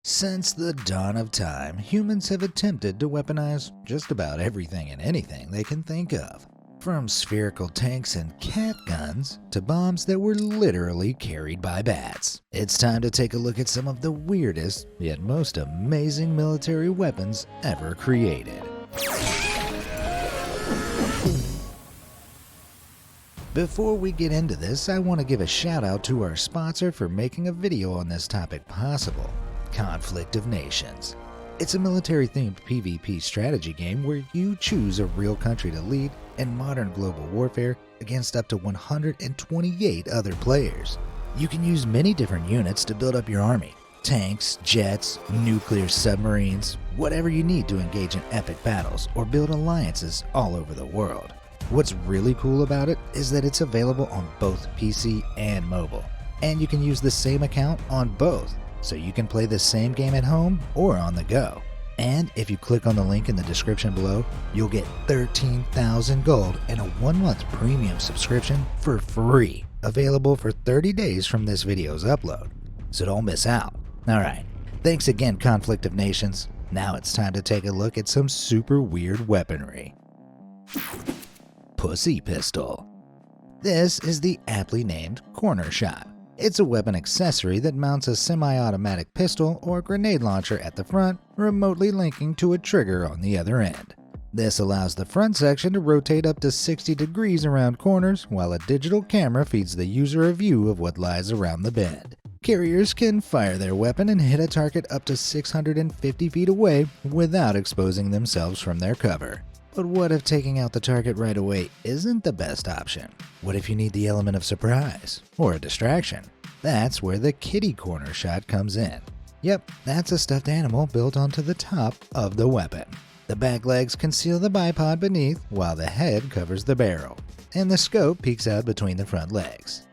Since the dawn of time, humans have attempted to weaponize just about everything and anything they can think of. From spherical tanks and cat guns to bombs that were literally carried by bats. It's time to take a look at some of the weirdest, yet most amazing military weapons ever created. Before we get into this, I want to give a shout out to our sponsor for making a video on this topic possible. Conflict of Nations. It's a military-themed PvP strategy game where you choose a real country to lead in modern global warfare against up to 128 other players. You can use many different units to build up your army. Tanks, jets, nuclear submarines, whatever you need to engage in epic battles or build alliances all over the world. What's really cool about it is that it's available on both PC and mobile, and you can use the same account on both. So you can play the same game at home or on the go. And if you click on the link in the description below, you'll get 13,000 gold and a 1-month premium subscription for free, available for 30 days from this video's upload. So don't miss out. Alright, thanks again Conflict of Nations. Now it's time to take a look at some super weird weaponry. Pussy Pistol. This is the aptly named Corner Shot. It's a weapon accessory that mounts a semi-automatic pistol or grenade launcher at the front, remotely linking to a trigger on the other end. This allows the front section to rotate up to 60 degrees around corners, while a digital camera feeds the user a view of what lies around the bend. Carriers can fire their weapon and hit a target up to 650 feet away without exposing themselves from their cover. But what if taking out the target right away isn't the best option? What if you need the element of surprise or a distraction? That's where the Kitty Corner Shot comes in. Yep, that's a stuffed animal built onto the top of the weapon. The back legs conceal the bipod beneath while the head covers the barrel, and the scope peeks out between the front legs.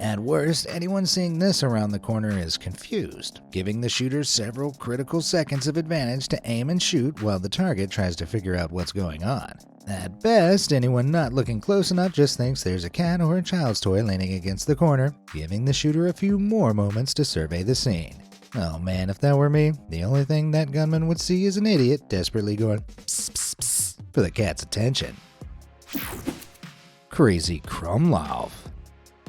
At worst, anyone seeing this around the corner is confused, giving the shooter several critical seconds of advantage to aim and shoot while the target tries to figure out what's going on. At best, anyone not looking close enough just thinks there's a cat or a child's toy leaning against the corner, giving the shooter a few more moments to survey the scene. Oh man, if that were me, the only thing that gunman would see is an idiot desperately going psst psst psst for the cat's attention. Crazy Krumlauf.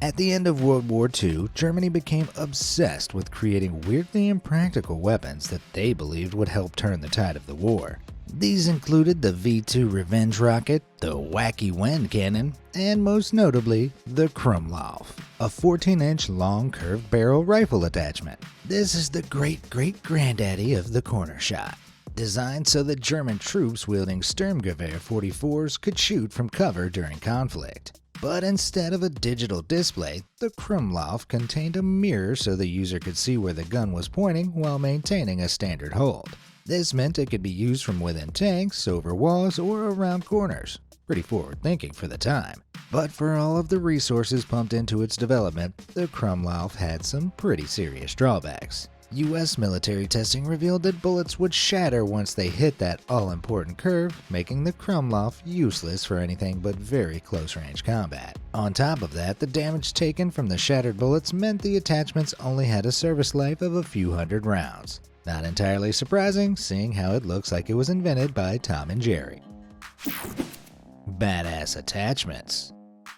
At the end of World War II, Germany became obsessed with creating weirdly impractical weapons that they believed would help turn the tide of the war. These included the V2 Revenge rocket, the Wacky Wind cannon, and most notably, the Krumlauf, a 14-inch long curved barrel rifle attachment. This is the great-great-granddaddy of the Corner Shot, designed so that German troops wielding Sturmgewehr 44s could shoot from cover during conflict. But instead of a digital display, the Krumlauf contained a mirror so the user could see where the gun was pointing while maintaining a standard hold. This meant it could be used from within tanks, over walls, or around corners. Pretty forward thinking for the time. But for all of the resources pumped into its development, the Krumlauf had some pretty serious drawbacks. US military testing revealed that bullets would shatter once they hit that all-important curve, making the Krumlauf useless for anything but very close-range combat. On top of that, the damage taken from the shattered bullets meant the attachments only had a service life of a few hundred rounds. Not entirely surprising, seeing how it looks like it was invented by Tom and Jerry. Badass attachments.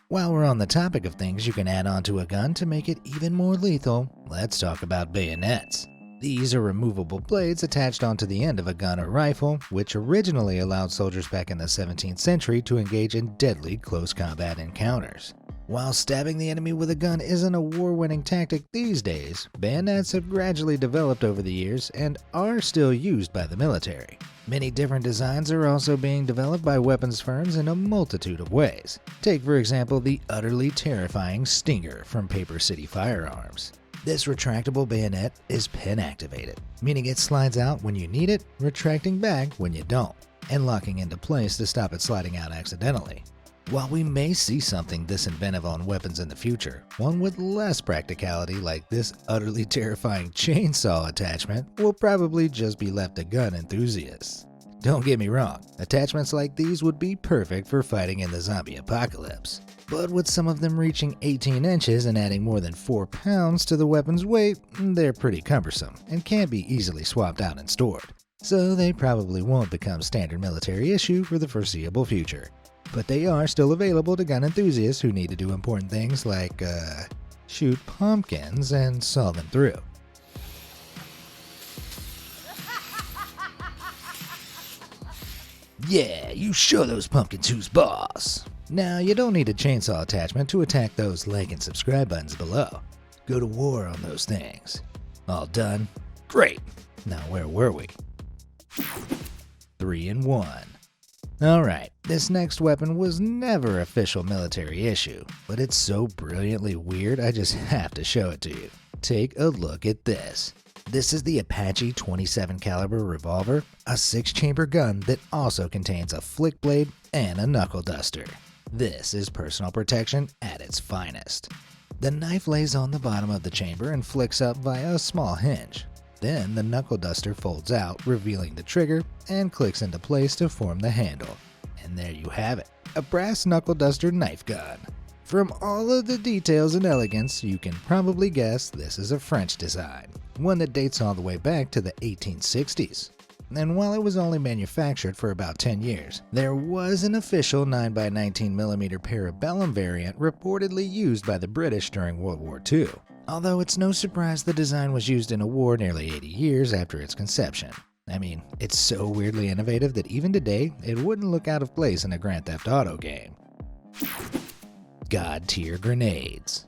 While we're on the topic of things you can add onto a gun to make it even more lethal, let's talk about bayonets. These are removable blades attached onto the end of a gun or rifle, which originally allowed soldiers back in the 17th century to engage in deadly close combat encounters. While stabbing the enemy with a gun isn't a war-winning tactic these days, bayonets have gradually developed over the years and are still used by the military. Many different designs are also being developed by weapons firms in a multitude of ways. Take for example the utterly terrifying Stinger from Paper City Firearms. This retractable bayonet is pin activated, meaning it slides out when you need it, retracting back when you don't, and locking into place to stop it sliding out accidentally. While we may see something this inventive on weapons in the future, one with less practicality like this utterly terrifying chainsaw attachment will probably just be left to gun enthusiasts. Don't get me wrong, attachments like these would be perfect for fighting in the zombie apocalypse. But with some of them reaching 18 inches and adding more than 4 pounds to the weapon's weight, they're pretty cumbersome and can't be easily swapped out and stored. So they probably won't become standard military issue for the foreseeable future. But they are still available to gun enthusiasts who need to do important things like, shoot pumpkins and saw them through. Yeah, you show those pumpkins who's boss. Now, you don't need a chainsaw attachment to attack those like and subscribe buttons below. Go to war on those things. All done? Great! Now where were we? 3 and 1. Alright, this next weapon was never official military issue, but it's so brilliantly weird I just have to show it to you. Take a look at this. This is the Apache 27 caliber revolver, a 6-chamber gun that also contains a flick blade and a knuckle duster. This is personal protection at its finest. The knife lays on the bottom of the chamber and flicks up via a small hinge. Then the knuckle duster folds out, revealing the trigger, and clicks into place to form the handle. And there you have it, a brass knuckle duster knife gun. From all of the details and elegance, you can probably guess this is a French design, one that dates all the way back to the 1860s. And while it was only manufactured for about 10 years, there was an official 9x19mm Parabellum variant reportedly used by the British during World War II. Although it's no surprise the design was used in a war nearly 80 years after its conception. I mean, it's so weirdly innovative that even today, it wouldn't look out of place in a Grand Theft Auto game. God tier grenades.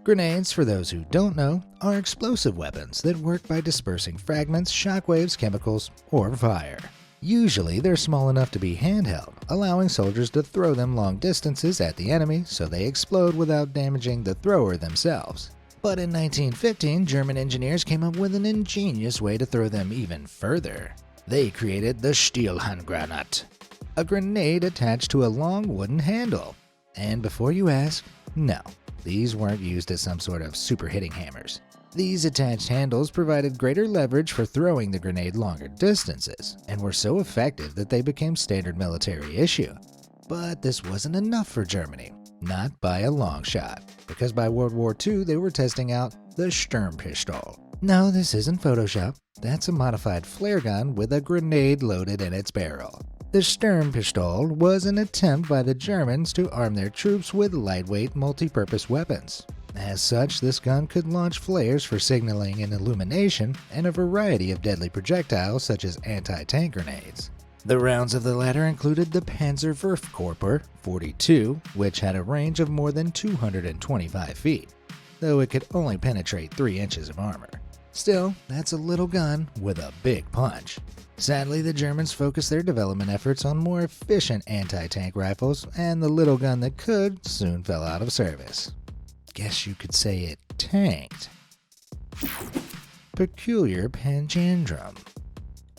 Grenades, for those who don't know, are explosive weapons that work by dispersing fragments, shockwaves, chemicals, or fire. Usually they're small enough to be handheld, allowing soldiers to throw them long distances at the enemy so they explode without damaging the thrower themselves. But in 1915, German engineers came up with an ingenious way to throw them even further. They created the Stielhandgranat, a grenade attached to a long wooden handle. And before you ask, no, these weren't used as some sort of super hitting hammers. These attached handles provided greater leverage for throwing the grenade longer distances, and were so effective that they became standard military issue. But this wasn't enough for Germany, not by a long shot, because by World War II they were testing out the Sturmpistol. No, this isn't Photoshop, that's a modified flare gun with a grenade loaded in its barrel. The Sturmpistol was an attempt by the Germans to arm their troops with lightweight multi-purpose weapons. As such, this gun could launch flares for signaling and illumination, and a variety of deadly projectiles such as anti-tank grenades. The rounds of the latter included the Panzerwerfkörper 42, which had a range of more than 225 feet, though it could only penetrate 3 inches of armor. Still, that's a little gun with a big punch. Sadly, the Germans focused their development efforts on more efficient anti-tank rifles, and the little gun that could soon fell out of service. Guess you could say it tanked. Peculiar Panjandrum.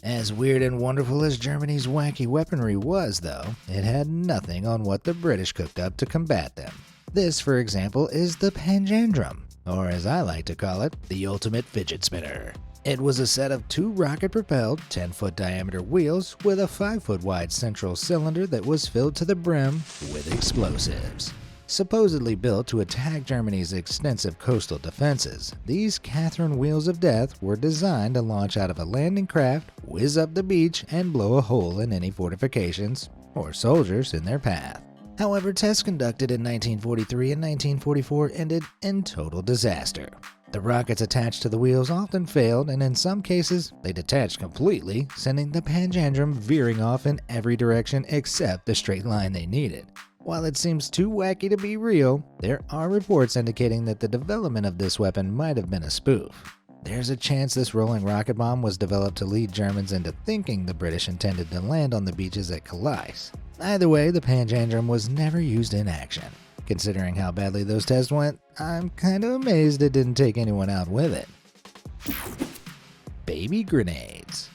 As weird and wonderful as Germany's wacky weaponry was, though, it had nothing on what the British cooked up to combat them. This, for example, is the Panjandrum, or as I like to call it, the ultimate fidget spinner. It was a set of 2 rocket-propelled, 10-foot diameter wheels with a 5-foot wide central cylinder that was filled to the brim with explosives. Supposedly built to attack Germany's extensive coastal defenses, these Catherine Wheels of Death were designed to launch out of a landing craft, whiz up the beach, and blow a hole in any fortifications or soldiers in their path. However, tests conducted in 1943 and 1944 ended in total disaster. The rockets attached to the wheels often failed, and in some cases, they detached completely, sending the Panjandrum veering off in every direction except the straight line they needed. While it seems too wacky to be real, there are reports indicating that the development of this weapon might have been a spoof. There's a chance this rolling rocket bomb was developed to lead Germans into thinking the British intended to land on the beaches at Calais. Either way, the Panjandrum was never used in action. Considering how badly those tests went, I'm kinda amazed it didn't take anyone out with it. Baby grenades.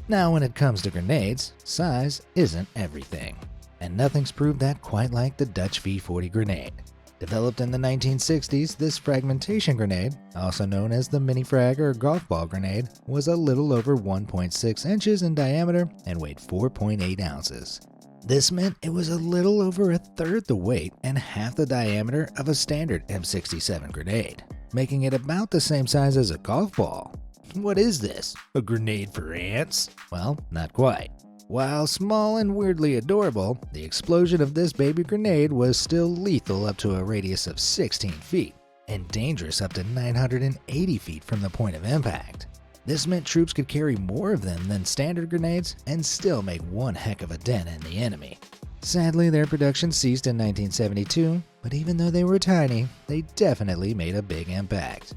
Now when it comes to grenades, size isn't everything. And nothing's proved that quite like the Dutch V40 grenade. Developed in the 1960s, this fragmentation grenade, also known as the mini frag or golf ball grenade, was a little over 1.6 inches in diameter and weighed 4.8 ounces. This meant it was a little over a third the weight and half the diameter of a standard M67 grenade, making it about the same size as a golf ball. What is this? A grenade for ants? Well, not quite. While small and weirdly adorable, the explosion of this baby grenade was still lethal up to a radius of 16 feet and dangerous up to 980 feet from the point of impact. This meant troops could carry more of them than standard grenades and still make one heck of a dent in the enemy. Sadly, their production ceased in 1972, but even though they were tiny, they definitely made a big impact.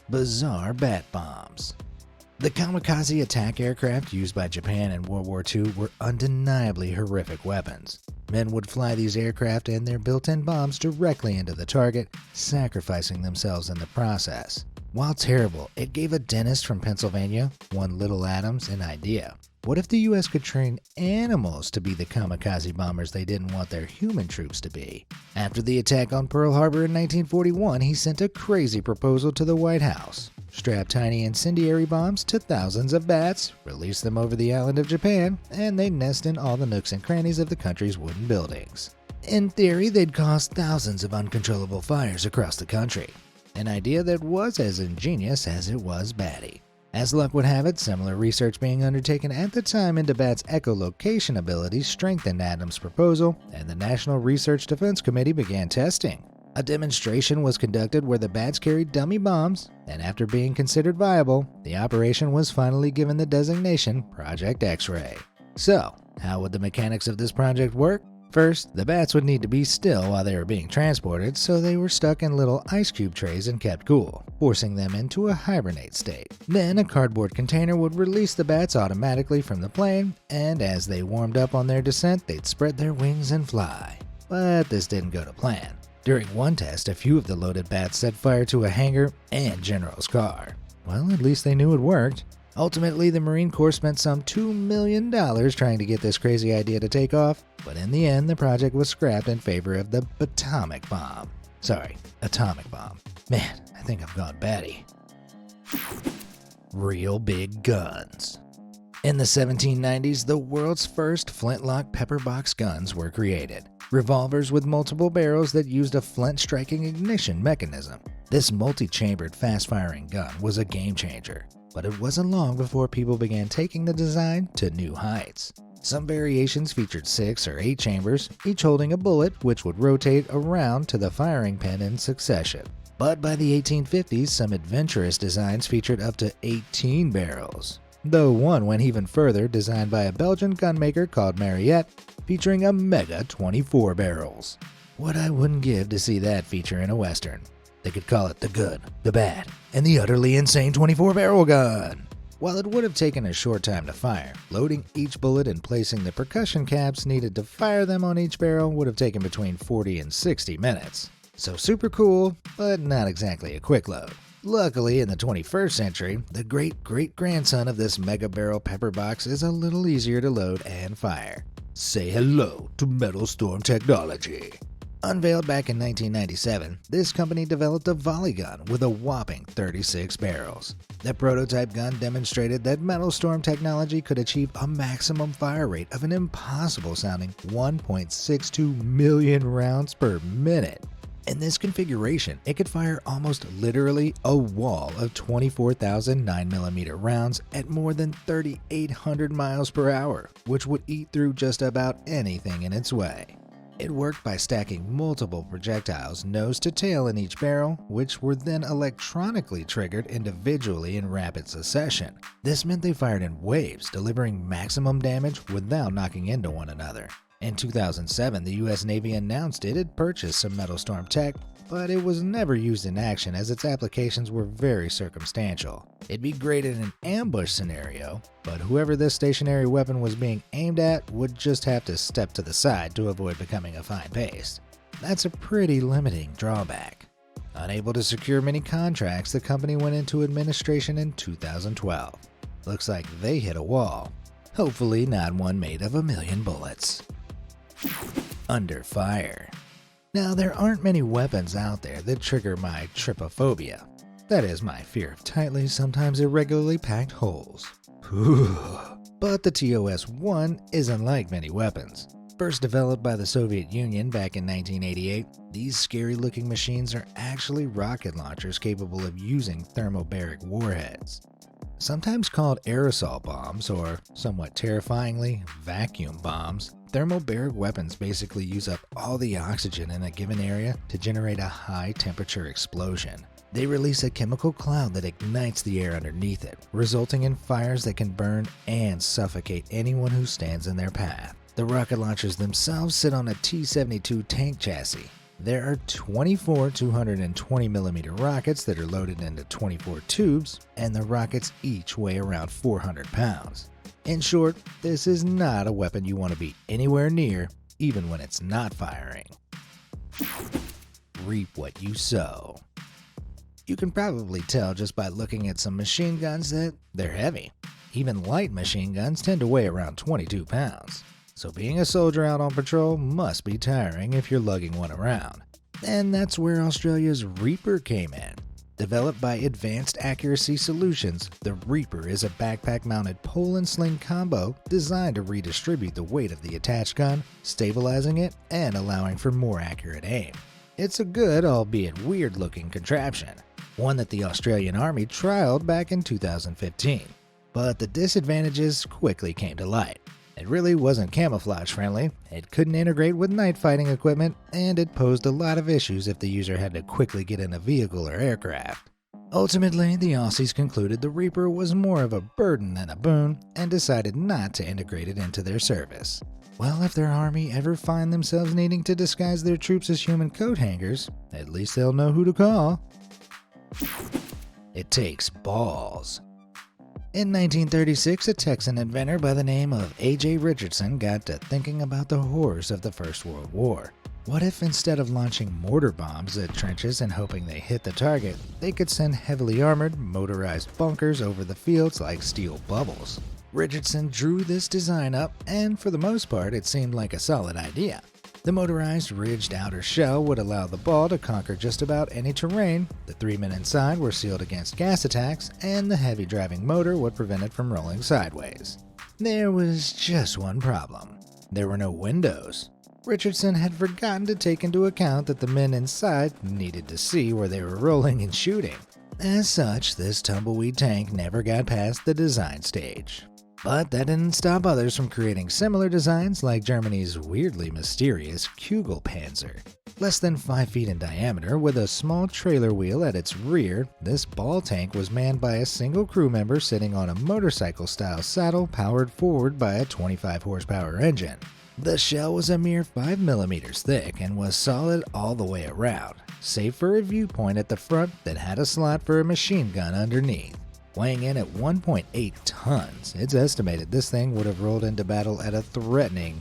Bizarre bat bombs. The kamikaze attack aircraft used by Japan in World War II were undeniably horrific weapons. Men would fly these aircraft and their built-in bombs directly into the target, sacrificing themselves in the process. While terrible, it gave a dentist from Pennsylvania, one Little Adams, an idea. What if the US could train animals to be the kamikaze bombers they didn't want their human troops to be? After the attack on Pearl Harbor in 1941, he sent a crazy proposal to the White House. Strap tiny incendiary bombs to thousands of bats, release them over the island of Japan, and they nest in all the nooks and crannies of the country's wooden buildings. In theory, they'd cause thousands of uncontrollable fires across the country. An idea that was as ingenious as it was batty. As luck would have it, similar research being undertaken at the time into bats' echolocation abilities strengthened Adams' proposal, and the National Research Defense Committee began testing. A demonstration was conducted where the bats carried dummy bombs, and after being considered viable, the operation was finally given the designation Project X-Ray. So, how would the mechanics of this project work? First, the bats would need to be still while they were being transported, so they were stuck in little ice cube trays and kept cool, forcing them into a hibernate state. Then, a cardboard container would release the bats automatically from the plane, and as they warmed up on their descent, they'd spread their wings and fly. But this didn't go to plan. During one test, a few of the loaded bats set fire to a hangar and General's car. Well, at least they knew it worked. Ultimately, the Marine Corps spent some $2 million trying to get this crazy idea to take off, but in the end, the project was scrapped in favor of the atomic bomb. Atomic bomb. Man, I think I've gone batty. Real big guns. In the 1790s, the world's first flintlock pepperbox guns were created. Revolvers with multiple barrels that used a flint-striking ignition mechanism. This multi-chambered, fast-firing gun was a game-changer. But it wasn't long before people began taking the design to new heights. Some variations featured 6 or 8 chambers, each holding a bullet which would rotate around to the firing pin in succession. But by the 1850s, some adventurous designs featured up to 18 barrels. Though one went even further, designed by a Belgian gunmaker called Mariette, featuring a mega 24 barrels. What I wouldn't give to see that feature in a Western. They could call it the good, the bad, and the utterly insane 24-barrel gun. While it would have taken a short time to fire, loading each bullet and placing the percussion caps needed to fire them on each barrel would have taken between 40 and 60 minutes. So super cool, but not exactly a quick load. Luckily, in the 21st century, the great-great-grandson of this mega-barrel pepperbox is a little easier to load and fire. Say hello to Metal Storm technology. Unveiled back in 1997, this company developed a volley gun with a whopping 36 barrels. The prototype gun demonstrated that Metal Storm technology could achieve a maximum fire rate of an impossible-sounding 1.62 million rounds per minute. In this configuration, it could fire almost literally a wall of 24,000 9mm rounds at more than 3,800 miles per hour, which would eat through just about anything in its way. It worked by stacking multiple projectiles nose to tail in each barrel, which were then electronically triggered individually in rapid succession. This meant they fired in waves, delivering maximum damage without knocking into one another. In 2007, the US Navy announced it had purchased some Metal Storm tech, but it was never used in action as its applications were very circumstantial. It'd be great in an ambush scenario, but whoever this stationary weapon was being aimed at would just have to step to the side to avoid becoming a fine paste. That's a pretty limiting drawback. Unable to secure many contracts, the company went into administration in 2012. Looks like they hit a wall. Hopefully not one made of 1,000,000 bullets. Under fire. Now, there aren't many weapons out there that trigger my trypophobia. That is, my fear of tightly, sometimes irregularly packed holes. But the TOS-1 isn't like many weapons. First developed by the Soviet Union back in 1988, these scary-looking machines are actually rocket launchers capable of using thermobaric warheads. Sometimes called aerosol bombs, or somewhat terrifyingly, vacuum bombs, thermobaric weapons basically use up all the oxygen in a given area to generate a high-temperature explosion. They release a chemical cloud that ignites the air underneath it, resulting in fires that can burn and suffocate anyone who stands in their path. The rocket launchers themselves sit on a T-72 tank chassis. There are 24 220mm rockets that are loaded into 24 tubes, and the rockets each weigh around 400 pounds. In short, this is not a weapon you want to be anywhere near, even when it's not firing. Reap what you sow. You can probably tell just by looking at some machine guns that they're heavy. Even light machine guns tend to weigh around 22 pounds. So being a soldier out on patrol must be tiring if you're lugging one around. And that's where Australia's Reaper came in. Developed by Advanced Accuracy Solutions, the Reaper is a backpack-mounted pole and sling combo designed to redistribute the weight of the attached gun, stabilizing it and allowing for more accurate aim. It's a good, albeit weird-looking contraption, one that the Australian Army trialed back in 2015. But the disadvantages quickly came to light. It really wasn't camouflage friendly, it couldn't integrate with night fighting equipment, and it posed a lot of issues if the user had to quickly get in a vehicle or aircraft. Ultimately, the Aussies concluded the Reaper was more of a burden than a boon, and decided not to integrate it into their service. Well, if their army ever find themselves needing to disguise their troops as human coat hangers, at least they'll know who to call. It takes balls. In 1936, a Texan inventor by the name of A.J. Richardson got to thinking about the horrors of the First World War. What if instead of launching mortar bombs at trenches and hoping they hit the target, they could send heavily armored, motorized bunkers over the fields like steel bubbles? Richardson drew this design up, and for the most part, it seemed like a solid idea. The motorized, ridged outer shell would allow the ball to conquer just about any terrain, the 3 men inside were sealed against gas attacks, and the heavy driving motor would prevent it from rolling sideways. There was just one problem. There were no windows. Richardson had forgotten to take into account that the men inside needed to see where they were rolling and shooting. As such, this tumbleweed tank never got past the design stage. But that didn't stop others from creating similar designs like Germany's weirdly mysterious Kugelpanzer. Less than 5 feet in diameter with a small trailer wheel at its rear, this ball tank was manned by a single crew member sitting on a motorcycle-style saddle powered forward by a 25 horsepower engine. The shell was a mere 5 millimeters thick and was solid all the way around, save for a viewpoint at the front that had a slot for a machine gun underneath. Weighing in at 1.8 tons, it's estimated this thing would have rolled into battle at a threatening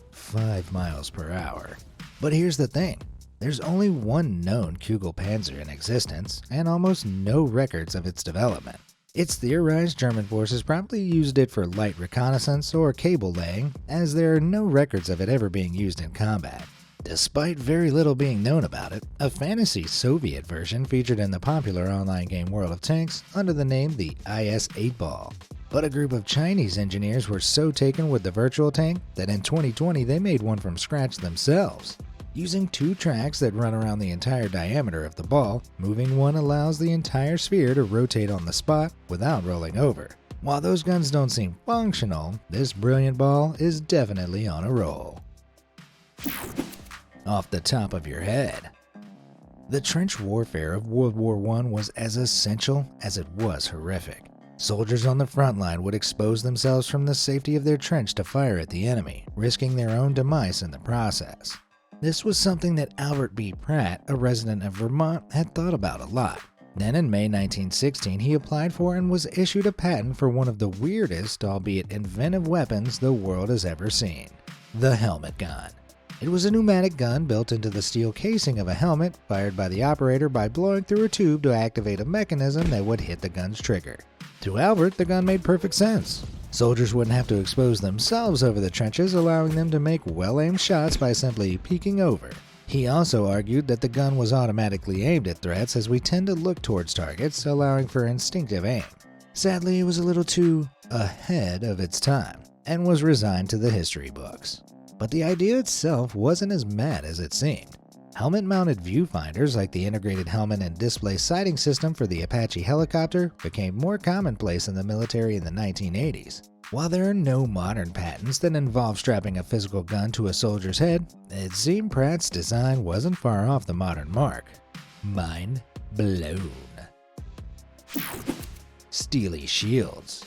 5 miles per hour. But here's the thing, there's only one known Kugelpanzer in existence, and almost no records of its development. It's theorized German forces probably used it for light reconnaissance or cable laying, as there are no records of it ever being used in combat. Despite very little being known about it, a fantasy Soviet version featured in the popular online game World of Tanks under the name the IS-8 Ball. But a group of Chinese engineers were so taken with the virtual tank that in 2020 they made one from scratch themselves. Using 2 tracks that run around the entire diameter of the ball, moving one allows the entire sphere to rotate on the spot without rolling over. While those guns don't seem functional, this brilliant ball is definitely on a roll. Off the top of your head. The trench warfare of World War I was as essential as it was horrific. Soldiers on the front line would expose themselves from the safety of their trench to fire at the enemy, risking their own demise in the process. This was something that Albert B. Pratt, a resident of Vermont, had thought about a lot. Then in May 1916, he applied for and was issued a patent for one of the weirdest, albeit inventive weapons the world has ever seen: the helmet gun. It was a pneumatic gun built into the steel casing of a helmet, fired by the operator by blowing through a tube to activate a mechanism that would hit the gun's trigger. To Albert, the gun made perfect sense. Soldiers wouldn't have to expose themselves over the trenches, allowing them to make well-aimed shots by simply peeking over. He also argued that the gun was automatically aimed at threats, as we tend to look towards targets, allowing for instinctive aim. Sadly, it was a little too ahead of its time and was resigned to the history books. But the idea itself wasn't as mad as it seemed. Helmet-mounted viewfinders like the integrated helmet and display sighting system for the Apache helicopter became more commonplace in the military in the 1980s. While there are no modern patents that involve strapping a physical gun to a soldier's head, it seemed Pratt's design wasn't far off the modern mark. Mind blown. Steely shields.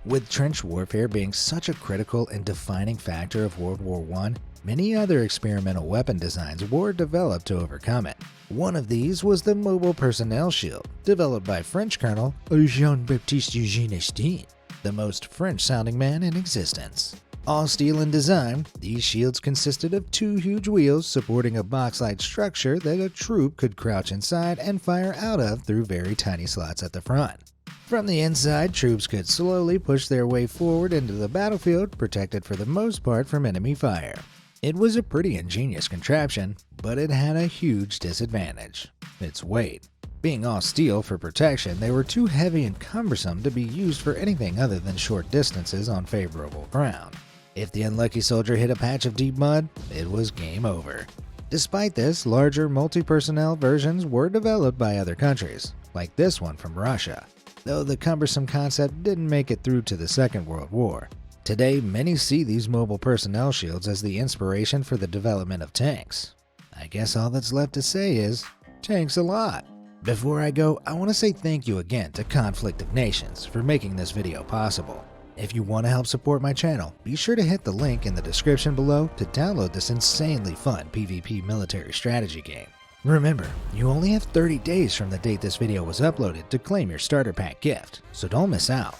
With trench warfare being such a critical and defining factor of World War I, many other experimental weapon designs were developed to overcome it. One of these was the Mobile Personnel Shield, developed by French Colonel Jean-Baptiste Eugène Estienne, the most French-sounding man in existence. All steel in design, these shields consisted of two huge wheels supporting a box-like structure that a troop could crouch inside and fire out of through very tiny slots at the front. From the inside, troops could slowly push their way forward into the battlefield, protected for the most part from enemy fire. It was a pretty ingenious contraption, but it had a huge disadvantage: its weight. Being all steel for protection, they were too heavy and cumbersome to be used for anything other than short distances on favorable ground. If the unlucky soldier hit a patch of deep mud, it was game over. Despite this, larger multi-personnel versions were developed by other countries, like this one from Russia, though the cumbersome concept didn't make it through to the Second World War. Today, many see these mobile personnel shields as the inspiration for the development of tanks. I guess all that's left to say is, tanks a lot. Before I go, I want to say thank you again to Conflict of Nations for making this video possible. If you want to help support my channel, be sure to hit the link in the description below to download this insanely fun PvP military strategy game. Remember, you only have 30 days from the date this video was uploaded to claim your starter pack gift, so don't miss out.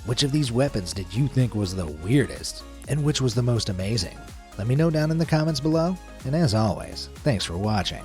Which of these weapons did you think was the weirdest, and which was the most amazing? Let me know down in the comments below, and as always, thanks for watching.